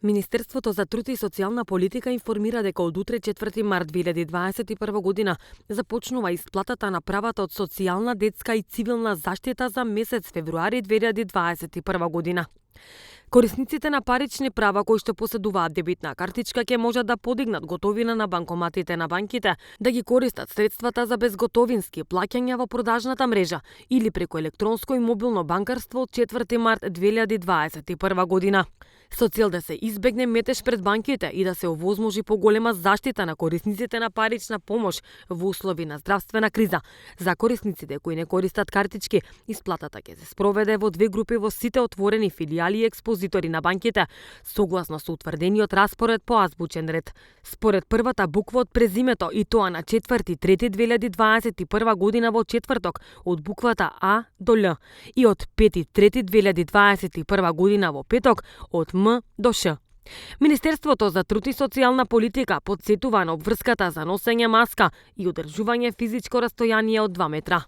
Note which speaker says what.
Speaker 1: Министерството за труд и социјална политика информира дека од утре 4 март 2021 година започнува исплатата на правата од социјална, детска и цивилна заштита за месец февруари 2021 година. Корисниците на парични права кои што поседуваат дебитна картичка ќе можат да подигнат готовина на банкоматите на банките, да ги користат средствата за безготовински плаќања во продажната мрежа или преку електронско и мобилно банкарство од 4 март 2021 година. Со цел да се избегне метеж пред банките и да се овозможи поголема заштита на корисниците на парична помош во услови на здравствена криза. За корисниците кои не користат картички, исплатата ќе се спроведе во две групи во сите отворени филијали и експозитори на банките, согласно со утврдениот распоред по азбучен ред. Според првата буква од презимето и тоа на 4.3.2021 година во четврток од буквата А до Л и од 5.3.2021 година во петок од М до Ш. Министерството за труд и социјална политика потсетува на обврската за носење маска и одржување физичко растојание од 2 метра.